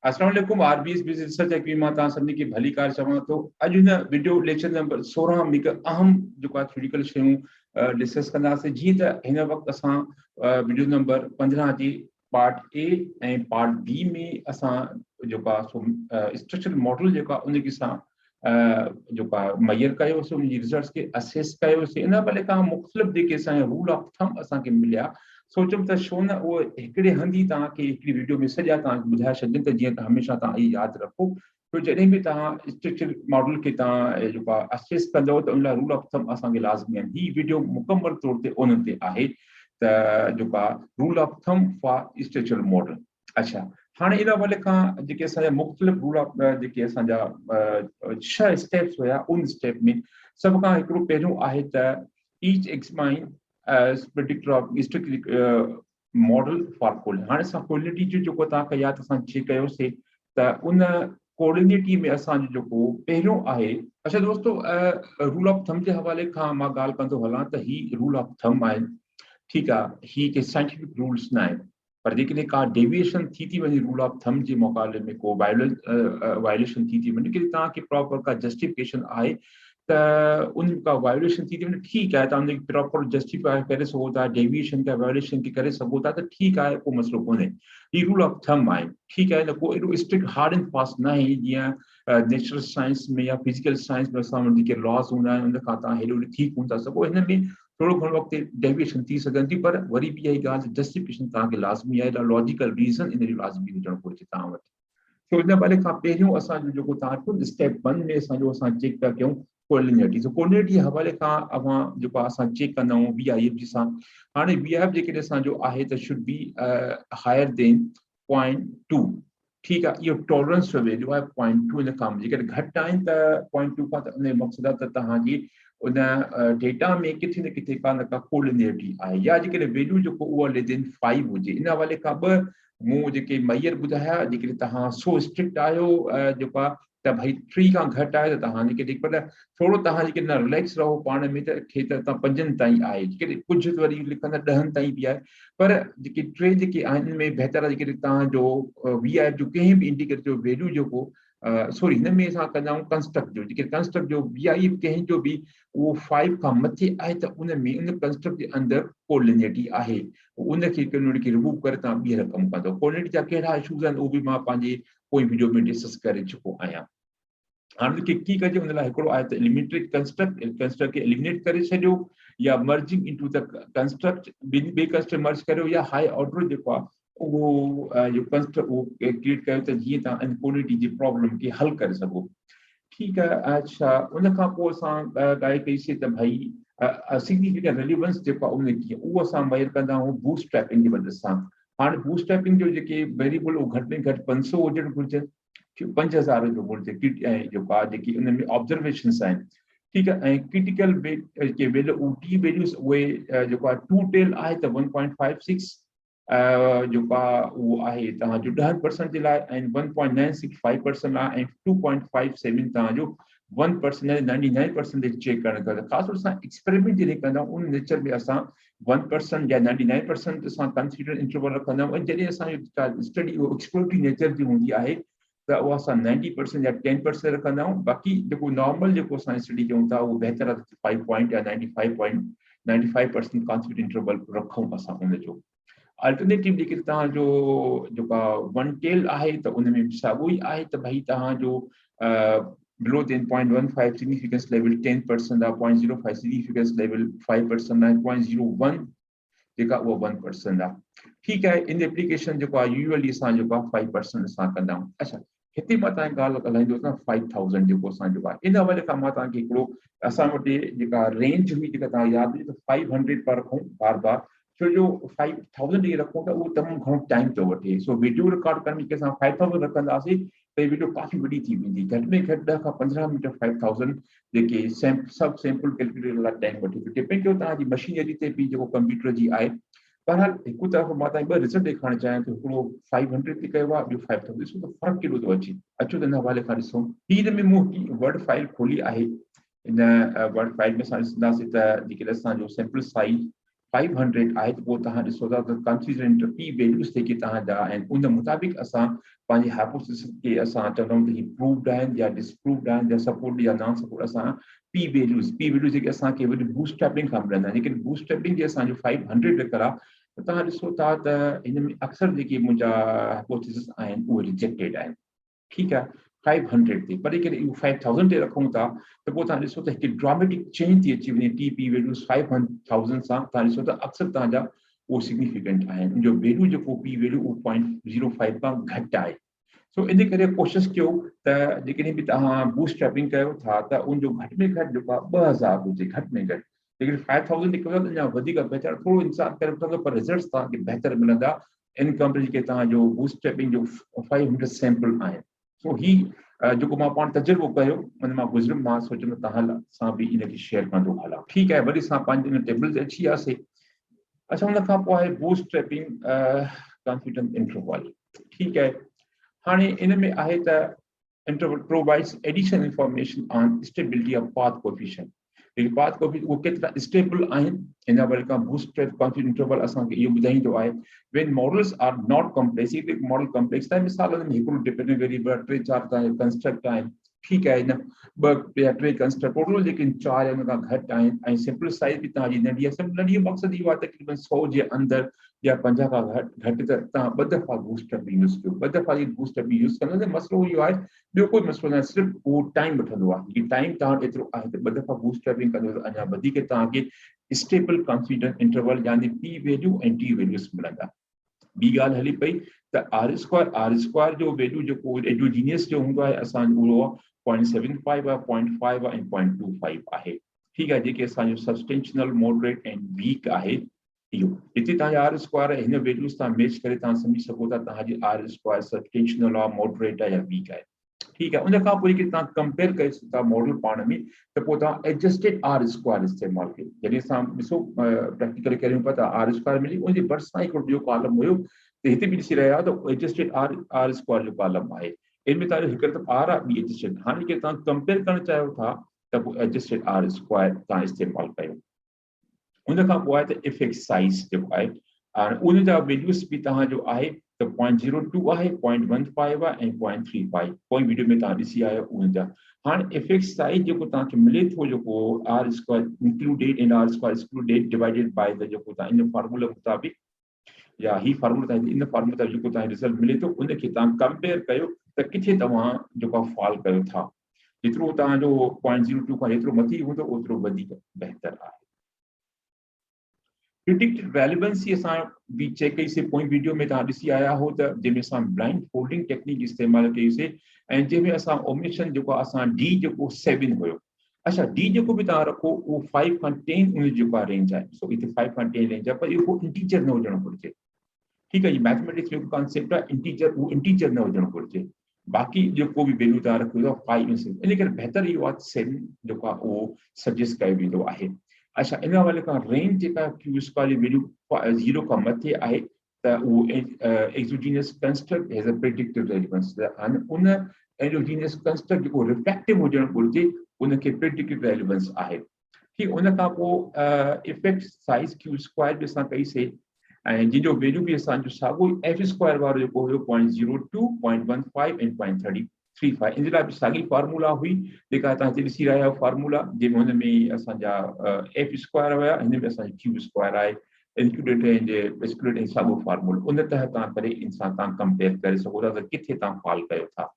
अस्सलाम वालेकुम RBS business research academy मां तव्हां सभिनी खे भली कार चवां थो। अॼु हिन वीडियो लेक्चर नंबर 16 में हिकु अहम जेका थ्योरिटिकल शयूं डिस्कस कंदासीं। जीअं त हिन वक़्तु असां वीडियो नंबर 15 जी पार्ट ए ऐं पार्ट बी में असां जेका स्ट्रक्चर मॉडल जेका उनखे असां जेका मैयर कयोसीं, उनजी रिजल्ट्स खे असेस कयोसीं। इन भले खां मुख़्तलिफ़ जेके असांजा रूल ऑफ थंब असांखे मिलिया, सोचुमि त छो न उहो हिकिड़े हंधि ई तव्हांखे हिकिड़ी वीडियो में सॼा तव्हांखे ॿुधाए छॾनि, त जीअं त हमेशह तव्हां इहा यादि रखो। छो जॾहिं बि तव्हां स्ट्रक्चर मॉडल खे तव्हां जेका असेस कंदव त उन लाइ रूल ऑफ थंब असांखे लाज़मी आहिनि। हीअ वीडियो मुकमल तौर ते उन ते आहे त जेका rule of thumb for structure model. अच्छा, हाणे इन हवाले खां जेके असांजा मुख़्तलिफ़ रूल ऑफ जेके असांजा 6 स्टेप्स हुया, उन स्टेप में सभ खां हिकिड़ो पहिरियों आहे त each examine predictor of structure model for collinearity. हाणे असां कोलिनिटी जो जेको तव्हां यादि असां चेक कयोसीं त उन कोलिनिटी में असांजो जेको पहिरियों आहे। अच्छा दोस्तो, रूल ऑफ थंब जे हवाले खां मां ॻाल्हि कंदो हलां त ही रूल ऑफ थंब आहिनि, ठीकु आहे। ही के साइंटिफिक रूल्स न आहिनि, पर जेकॾहिं का डेविएशन थी वञे रूल ऑफ थंब जे मुक़ाबले में, को वायलेशन थी वञे, कि तव्हांखे प्रॉपर का जस्टिफिकेशन आहे त उन का वायलेशन थी वञे, ठीकु आहे, तव्हां उनखे प्रॉपर जस्टिफाई करे सघो था, डेविएशन का वायलेशन खे करे सघो था, त ठीकु आहे, को मसइलो कोन्हे। ही रूल ऑफ थंब आहे, ठीकु आहे न, को एॾो स्ट्रिक्ट हार्ड एंड फास्ट न आहे जीअं नेचुरल साइंस में या फिजिकल साइंस में असां वटि जेके लॉस हूंदा आहिनि उन खां तव्हां हेॾो थी कोन था सघो। हिन में थोरो घणो वक़्तु डेविएशन थी सघंदी, पर वरी बि इहा ॻाल्हि जस्टिफिकेशन तव्हांखे लाज़मी आहे, लॉजिकल रीज़न इन जो लाज़मी हुजणु घुरिजे तव्हां वटि। छो इन बारे खां पहिरियों असांजो जेको तव्हां स्टेप 1 में असांजो असां चेक था कयूं कोलिनिटी। सो कोलिनिटी जे हवाले खां अवां जेको असां चेक कंदा आहियूं VIF जी सां। हाणे VIF जेकॾहिं असांजो आहे त शुड बी हायर देन 0.2, ठीकु आहे। इहो टॉलरेंस जो वैल्यू आहे 0.2 इन खां। जेकॾहिं घटि आहिनि त 0.2 खां, त उन जो मक़सदु आहे त तव्हांजी उन डेटा में किथे न किथे का न का कोलिनिटी आहे, या जेकॾहिं वैल्यू जेको उहो लेस देन 5 हुजे। इन हवाले खां ॿ मूं जेके मैयर ॿुधाया, जेकॾहिं तव्हां सो स्ट्रिक्ट आहियो जेका त भई 3 खां घटि आहे त तव्हां जेके पर थोरो तव्हां जेके न रिलैक्स रहो पाण में, त खे त तव्हां 5 ताईं आहे, जेकॾहिं कुझु वरी लिखंदा 10 ताईं बि आहे, पर जेके 3 जेके आहिनि में बहितर आहे जेकॾहिं तव्हांजो VIF जो कंहिं बि इंडिकेटर जो वैल्यू जेको सॉरी हिन में असां कंदा आहियूं कंस्ट्रक्ट जो, जेके कंस्ट्रक्ट जो VIF कंहिंजो बि उहो 5 खां मथे आहे, त उन में उन कंस्ट्रक्ट जे अंदरि कोलिनिटी आहे। उनखे कोलिनिटी खे रिमूव करे तव्हां ॿीहर कमु कंदो। कोलिनिटी जा कहिड़ा इशूज़ आहिनि उहो बि मां पंहिंजे कोई वीडियो में डिस्कस करे चुको आहियां। हाणे की कजे, उन लाइ हिकिड़ो आहे त एलिमिनेटेड कंस्ट्रक्ट खे एलिमिनेट करे छॾियो, या मर्जिंग इनटू द कंस्ट्रक्ट, ॿिए कंस्ट्रक्ट मर्ज करियो, या हाई ऑर्डर जेको आहे उहो जो कंस्ट्रक्ट उहो क्रिएट कयो, त जीअं तव्हां इनक्वालिटी जी प्रॉब्लम खे हल करे सघो, ठीकु आहे। अच्छा, उन खां पोइ असां ॻाल्हि कईसीं त भई सिग्निफिकेंट रिलीवेंस जेको आहे उनखे उहो असां मेजर कंदा आहियूं बूटस्ट्रैपिंग जी मदद सां। हाणे बूटस्ट्रैपिंग जो जेके वेरिएबल उहो घटि में घटि 500 हुजणु घुरिजे, 5000 जो घुरिजे, ऐं जेको आहे जेकी उन में ऑब्जर्वेशन्स आहिनि, ठीकु आहे। ऐं क्रिटिकल जेके वैल्यू टी वैल्यूज़ उहे जेको आहे 2 टेल आहे त 1.56 जेको आहे उहो आहे तव्हांजो 10% जे लाइ, ऐं 1.965% आहे, ऐं 2.57 तव्हांजो 1% 99% चेक करण करे। ख़ासि तौर सां एक्सपेरिमेंट जॾहिं कंदा आहियूं उन नेचर में असां 1% या 99% असां कंसीडर इंटरवल रखंदा आहियूं, ऐं जॾहिं असांजो स्टडी एक्सप्लोरेटरी नेचर जी हूंदी आहे त उहा असां 90% या 10% रखंदा आहियूं। बाक़ी जेको नॉर्मल जेको असां स्टडी कयूं था उहो बहितर आहे 5 पॉइंट या 95% कॉन्फिडेंस इंटरवल रखूं असां उनजो। अल्टरनेटिव जेके तव्हांजो जेका 1 टेल आहे त उन में साॻियो ई आहे, त भई तव्हांजो below 10.15 significance level 10% आहे, 0.05 significance level 5% आहे, 0.01 जेका उहा 1% आहे, ठीकु आहे। इन एप्लीकेशन जेको आहे यूजुअली असां जेको आहे 5% असां कंदा आहियूं। अच्छा, हिते मां तव्हांखे ॻाल्हि ॻाल्हाईंदो आहियां 5000 जेको असां जेको आहे, इन हवाले खां मां तव्हांखे हिकिड़ो असां वटि जेका रेंज हुई जेका तव्हां यादि हुई त 500 पर रखूं बार बार, छो जो 5000 ॾेई रखूं त उहो तमामु घणो टाइम थो वठे। सो वीडियो रिकॉर्ड करण में असां 5000 रखंदासीं त वीडियो काफ़ी वॾी थी वेंदी, घटि में घटि 10 खां 15 मिंट 5000 जेके सभु सैंपल कैलकुलेटर लाइ टाइम वठी, डिपेंड कयो तव्हांजी मशीनरी ते बि जेको कंप्यूटर जी आहे। बहरहाल हिकु तरफ़ मां तव्हांखे 2 रिज़ल्ट ॾेखारणु चाहियां थो, हिकिड़ो 500 ते कयो आहे, ॿियो 5000। ॾिसो त फ़र्क़ु केॾो थो अचे, अचो त हिन हवाले खां ॾिसूं। हिन में मूं वर्ड फाइल खोली आहे, इन वर्ड फाइल में असां ॾिसंदासीं त जेकॾहिं असांजो सैंपल साइज़ 500 आहे त पोइ तव्हां ॾिसो था त कंसिडरेंट पी वैल्यूज़ जेके तव्हांजा आहिनि उन मुताबिक़ असां पंहिंजे हाइपोथेसिस खे असां चवंदा आहियूं त ही प्रूव्ड आहिनि या डिसप्रूव्ड आहिनि या सपोर्ट या नॉन सपोर्ट असां पी वैल्यूज़ जेके असांखे वरी बूटस्ट्रैपिंग खां मिलंदा आहिनि लेकिन बूटस्ट्रैपिंग जे असांजो 500 जेकर आहे त तव्हां ॾिसो था त हिन में अक्सर जेके मुंहिंजा हाइपोथेसिस आहिनि उहे रिजेक्टेड आहिनि ठीकु आहे 500 ते पर करे इहो 5000 ते रखूं था त पोइ तव्हां ॾिसो त हिकु ड्रामेटिक चेंज थी अची वञे टी पी वैल्यूज़ 5000 सां तव्हां ॾिसो त अक्सर तव्हांजा उहो सिग्निफिकेंट आहिनि उनजो वैल्यू जेको पी वैल्यू उहो 0.05 खां घटि आहे सो इन करे कोशिशि कयो त जेकॾहिं बि तव्हां बूटस्ट्रैपिंग कयो था त उनजो घटि में घटि जेको आहे 2000 हुजे घटि में घटि लेकिन 5000 ते कयो त अञा वधीक बहितर थोरो इंतज़ारु करे वठंदो पर रिज़ल्ट्स तव्हांखे बहितर मिलंदा इन कंपेरिजन के तव्हांजो बूटस्ट्रैपिंग जो 500 सैंपल आहिनि सो ही जेको मां पाण तजुर्बो कयो मन मां गुज़रियुमि मां सोचियुमि तव्हां सां बि इनखे शेयर कंदो हलां ठीकु आहे वरी असां पंहिंजे इन टेबल ते अची वियासीं अच्छा हुन खां पोइ आहे बूटस्ट्रैपिंग कॉन्फिडेंस इंटरवल ठीकु आहे हाणे इन में आहे त interval provides additional information on stability of path coefficient. The path coefficient वो केतिरा stable आहिनि इन वरी खां bootstrap confidence interval असांखे इहो ॿुधाईंदो आहे when models are not complex एक मॉडल कॉम्प्लेक्स आहे मिसाल में हिकिड़ो डिपेंडेंट वेरिएबल 3-4 आहिनि कंस्ट्रक्ट आहिनि ठीकु आहे न ॿ या 3 कंस्ट्रक्ट टोटल लेकिन 4 या उन खां घटि आहिनि ऐं सिंपल साइज़ बि तव्हांजी नंढी आहे सिंपल नंढी मक़सदु इहो आहे तक़रीबन 100 जे अंदरि या 50 खां घटि त तव्हां 2 दफ़ा बूटस्ट्रैप यूज़ कयो 2 दफ़ा जी बूटस्ट्रैप यूज़ कंदो त मसइलो इहो आहे ॿियो कोई मसइलो न सिर्फ़ु उहो टाइम वठंदो आहे कि टाइम तव्हां एतिरो आहे त 2 दफ़ा बूटस्ट्रैपिंग कंदो त अञा वधीक तव्हांखे स्टेबल कॉन्फिडेंस इंटरवल यानी पी वैल्यू ऐं टी वैल्यूज़ मिलंदा ॿी ॻाल्हि हली पई त आर स्क्वायर जो वैल्यू जेको एडोजीनियस जो हूंदो आहे असांजो उहो 0.75 आहे 0.5 आहे ऐं 0.25 आहे ठीकु आहे जेके असांजो सब्सटेंशनल मॉडरेट ऐं वीक आहे इहो हिते तव्हांजा आर स्क्वायर हिन वैल्यूज़ तव्हां मैच करे तव्हां सम्झी सघो था तव्हांजी आर स्क्वायर सब्सटेंशनल आहे मॉडरेट आहे या वीक आहे ठीकु आहे उन खां पोइ जेके तव्हां कंपेयर करे था मॉडल पाण में त पोइ तव्हां एडजस्टेड आर स्क्वायर इस्तेमालु कयो जॾहिं असां ॾिसो प्रैक्टिकली करियूं पिया त आर स्क्वायर मिली उनजे भरिसां हिकिड़ो ॿियो कॉलम हुयो त हिते बि ॾिसी रहिया आहियो त एडजस्टेड आर स्क्वायर जो कॉलम आहे इन में तव्हांजो हिकु तरफ़ आर आहे ॿी एडजस्टेड हाणे के तव्हां कंपेयर करणु चाहियो था त पोइ एडजस्टेड आर स्क्वायर तव्हां इस्तेमालु कयो उन खां पोइ आहे त इफेक्ट साइज़ जेको आहे हाणे उन जा वैल्यूज़ बि तव्हांजो आहे त 0.02 आहे 0.15 आहे ऐं 0.35 पोइ वीडियो में तव्हां ॾिसी आहियो उन जा हाणे इफेक्ट साइज़ जेको तव्हांखे मिले थो जेको R square included in R square excluded divided by the जेको तव्हां इन फॉर्मूला मुताबिक़ या ही फॉर्मूला इन फॉर्मूला जेको तव्हांखे रिज़ल्ट मिले थो उनखे तव्हां कंपेयर कयो त किथे तव्हां जेको फॉल कयो था जेतिरो तव्हांजो 0.02 खां जेतिरो मथे हूंदो ओतिरो वधीक बहितर आहे प्रिडिक्टेड रेलेवेंसी असां बि चेक कईसीं पोइ वीडियो में तव्हां ॾिसी आया हो त जंहिंमें असां ब्लाइंड फोल्डिंग टेक्निक इस्तेमालु कईसीं ऐं जंहिंमें असां ओमिशन जेको असां डी जेको 7 हुयो अच्छा डी जेको बि तव्हां रखो उहो 5 खां 10 उन जेका रेंज आहे सो हिते 5 खां 10 रेंज आहे पर इहो इंटीजर न हुजणु घुरिजे ठीकु आहे मैथमेटिक्स जो कॉन्सेप्ट आहे इंटीजर न हुजणु घुरिजे बाक़ी जेको बि वैल्यू तव्हां रखो 5 इन करे बहितर इहो आहे 7 जेको आहे उहो सजेस्ट कयो वेंदो आहे अच्छा इन हवाले खां रेंज जेका क्यू स्क्वायर जी वैल्यू 0 खां मथे आहे त उहो exogenous construct has a predicted relevance हाणे उन एक्सोजीनियस कंस्ट्रक्ट जेको रिफ्लेक्टिव हुजणु घुरिजे उनखे प्रिडिक्टेड रेलेवेंस आहे ठीकु उन खां पोइ इफेक्ट साइज़ क्यू स्क्वायर बि असां कईसीं ऐं जंहिंजो वैल्यू बि असांजो साॻियो एफ स्क्वायर वारो जेको हुयो 0.02 0.15 ऐं 0.35 इन जे लाइ बि साॻी फॉर्मूला हुई जेका तव्हां हिते ॾिसी रहिया आहियो फॉर्मूला जंहिंमें हुन में असांजा एफ स्क्वायर हुया हिन में असांजो क्यू स्क्वायर आहे इंक्लूडेड एक्सक्लूडेड साॻियो फॉर्मूलो उन तहत तव्हां करे इन सां तव्हां कंपेयर करे सघो था त किथे तव्हां फॉल कयो था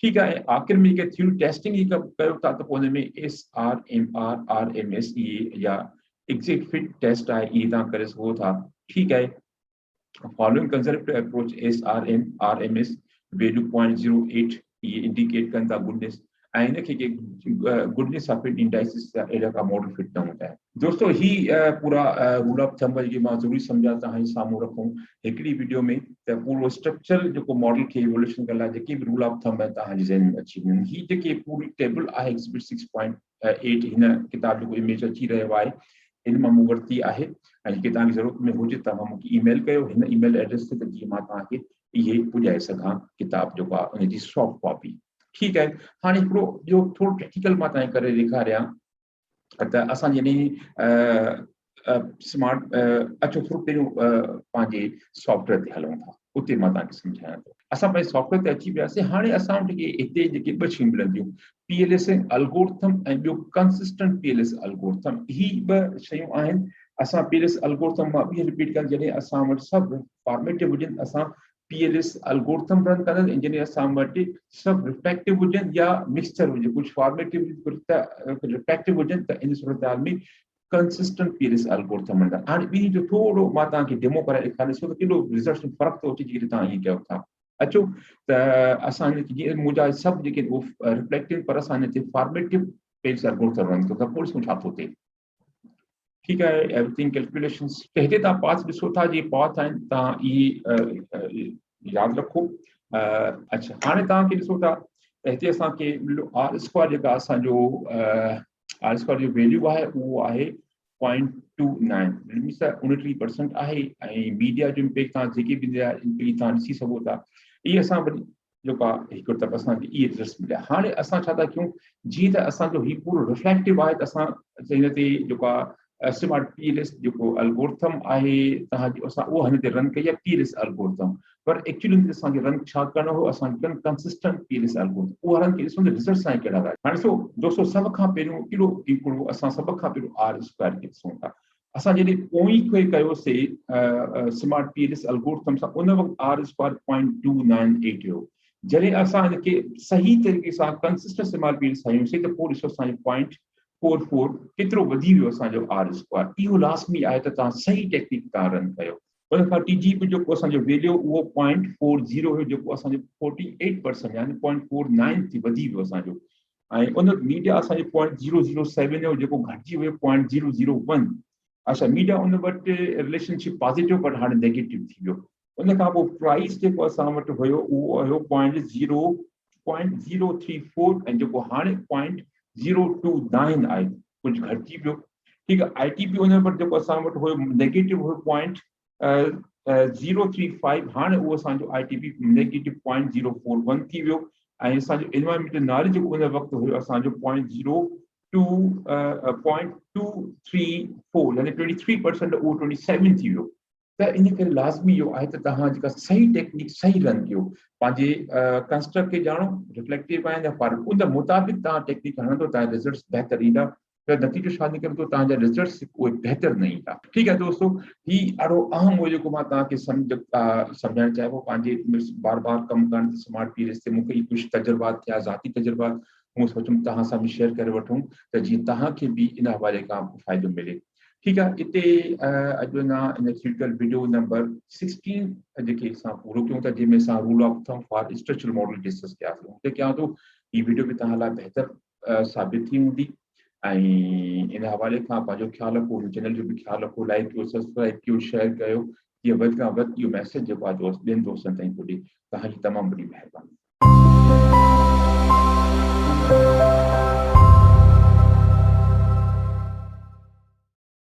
ठीकु आहे आख़िर में जेके थ्योरी टेस्टिंग जी कयो था त पोइ हुन में SRMR RMS या एग्ज़ैक्ट फिट टेस्ट आहे इहे तव्हां करे सघो था ठीकु आहे following conservative approach SRMS value 0.08 ये इंडिकेट कनि था गुडनेस ऐं इनखे गुडनेस ऑफ इट इंडाइसिस अहिड़ा का मॉडल फिट न हूंदा आहिनि दोस्तों ही पूरा रूल ऑफ थंब जेके मां ज़रूरी सम्झा तव्हां साम्हूं रखूं हिकिड़ी वीडियो में त पूरो स्ट्रक्चर जेको मॉडल खे इवोल्यूशन करण लाइ जेके बि रूल ऑफ थंब आहिनि तव्हांजे ज़हन में अची वञनि ही जेके पूरी टेबल आहे एग्ज़िबिट 6.8 हिन किताब जेको इमेज अची रहियो आहे इन मां मूं वरिती आहे ऐं जेके तव्हांखे ज़रूरत में हुजे तव्हां मूंखे ईमेल कयो हिन ईमेल एड्रेस ते त जीअं मां तव्हांखे इहे पुॼाए सघां किताब जेको आहे उनजी सॉफ्ट कॉपी ठीकु आहे हाणे हिकिड़ो ॿियो थोरो प्रैक्टिकल मां तव्हांखे करे ॾेखारियां त असां जॾहिं स्मार्ट अचो थोरो पहिरियों पंहिंजे सॉफ्टवेयर ते हलूं था, उते मां तव्हांखे सम्झायां थो। असां पंहिंजे सॉफ्टवेयर ते अची वियासीं। हाणे असां वटि हिते जेके ॿ शयूं मिलनि थियूं, PLS एल्गोरिथम ऐं ॿियो कंसिस्टेंट PLS एल्गोरिथम। ही ॿ शयूं आहिनि। असां PLS एल्गोरिथम मां ॿी रिपीट कनि, जॾहिं असां वटि सभु फॉर्मेटिव हुजनि असां PLS एल्गोरिथम रन कंदा, जॾहिं असां वटि सभु रिफ्लेक्टिव हुजनि या मिक्सचर हुजे, कुझु फॉर्मेटिव रिफ्लेक्टिव हुजनि, त इन सूरत हाल में कंसिस्टेंट PLS एल्गोरिथम मिलंदा। हाणे ॿिन्ही जो थोरो मां तव्हांखे डेमो कराए ॾेखारे ॾिसो त केॾो रिज़ल्ट में फ़र्क़ु थो अचे जेकॾहिं तव्हां ईअं कयो था। अचो त असां जीअं मुंहिंजा सभु जेके रिफ्लेक्टिव, पर असां हिन ते फॉर्मेटिव PLS एल्गोरिथम रन कयूं था, पोइ ॾिसूं छा थो थिए। ठीकु आहे, एवरीथिंग कैलकुलेशंस। त हिते तव्हां पाथ ॾिसो था, जीअं पाथ आहिनि, तव्हां इहे यादि रखो। अच्छा, हाणे तव्हांखे ॾिसो था त हिते असांखे R स्क्वायर जेका असांजो R स्क्वायर जो वैल्यू आहे उहो आहे 0.29, मीन्स 29% आहे। ऐं मीडिया जो इम्पैक्ट तव्हां जेके बि इम्पैक्ट तव्हां ॾिसी सघो था, इहे असां वरी जेको आहे हिकु तरफ़ असांखे इहे रिज़ल्ट मिलिया। हाणे असां छा था कयूं, जीअं त असांजो हीउ पूरो रिफ्लेक्टिव आहे, त असां हिन ते जेको आहे स्मार्ट PLS जेको एल्गोरिथम आहे तव्हांजो, असां उहो हिन ते रन कई आहे PLS एल्गोरिथम। पर एक्चुअली असांखे रन छा करणो हो, असांखे कंसिस्टेंट PLS एल्गोरिथम, उहो रन खे ॾिसो त रिज़ल्ट सां कहिड़ा था। हाणे ॾिसो दोस्तो, सभ खां पहिरियों केॾो हिकिड़ो असां सभ खां पहिरियों R स्क्वायर खे ॾिसूं था। असां जॾहिं पोइ खे कयोसीं स्मार्ट PLS एल्गोरिथम सां, उन वक़्तु R स्क्वायर 0.298 हुयो। जॾहिं असां हिनखे सही तरीक़े सां कंसिस्टेंट स्मार्ट PLS हयूंसीं, त पोइ ॾिसो असांजो 0.44 केतिरो वधी वियो असांजो R स्क्वायर। इहो लाज़मी आहे त तव्हां सही टेक्निक तव्हां रन कयो। उन खां TGP जेको असांजो वैल्यू उहो 0.40 हुयो, जेको असांजो 48% यानी 0.49 थी वधी वियो असांजो। ऐं उन मीडिया असांजो 0.007 हुयो, जेको घटिजी वियो 0.001। अच्छा, मीडिया उन वटि रिलेशनशिप पॉज़िटिव, पर हाणे नेगेटिव थी वियो। उन खां पोइ प्राइस जेको असां वटि हुयो उहो हुयो 0.034, ऐं जेको हाणे 0.029 आहे, कुझु घटिजी वियो। ठीकु आहे। ITP उन वटि जेको असां वटि हुयो नेगेटिव हुयो 0.035, हाणे उहो असांजो ITP नेगेटिव 0.041 थी वियो। ऐं असांजो एनवायरमेंटल नॉलेज जेको उन वक़्तु हुयो असांजो 0.234, यानी 23%, उहो 27 थी वियो। त इन करे लाज़मी इहो आहे त तव्हां जेका सही टेक्निक सही रन कयो, पंहिंजे कंस्ट्रक्ट खे ॼाणो, रिफ्लेक्टिव आहिनि या फॉर्म, उन मुताबिक़ तव्हां टेक्निक हणंदो, तव्हांजा रिज़ल्ट बहितर ईंदा। त नतीजो छा निकिरंदो, तव्हांजा रिज़ल्ट उहे बहितर न ईंदा। ठीकु आहे दोस्तो, हीउ ॾाढो अहम हुओ जेको मां तव्हांखे सम्झाइणु चाहियां पियो। पंहिंजे बार बार कमु करण स्मार्ट PLS ते मूंखे कुझु तजुर्बात थिया, ज़ाती तजुर्बात, मूं सोचियुमि तव्हां सां बि शेयर करे वठूं, त जीअं तव्हांखे बि इन हवाले खां फ़ाइदो मिले। ठीकु आहे। हिते अॼु इन ट्यूटोरियल वीडियो नंबर 16 जेके असां पूरो कयूं था, जंहिंमें असां rule of thumb for structural model discuss कयासीं। हुते कयां थो हीअ वीडियो बि तव्हां लाइ बहितर साबित थी हूंदी। ऐं इन हवाले खां पंहिंजो ख़्यालु रखो, चैनल जो बि ख़्यालु रखो, लाइक कयो, सब्सक्राइब कयो, शेयर कयो, जीअं वधि खां वधि इहो मैसेज जेको आहे ॿियनि दोस्तनि ताईं पुॼे। तव्हांजी तमामु वॾी महिरबानी।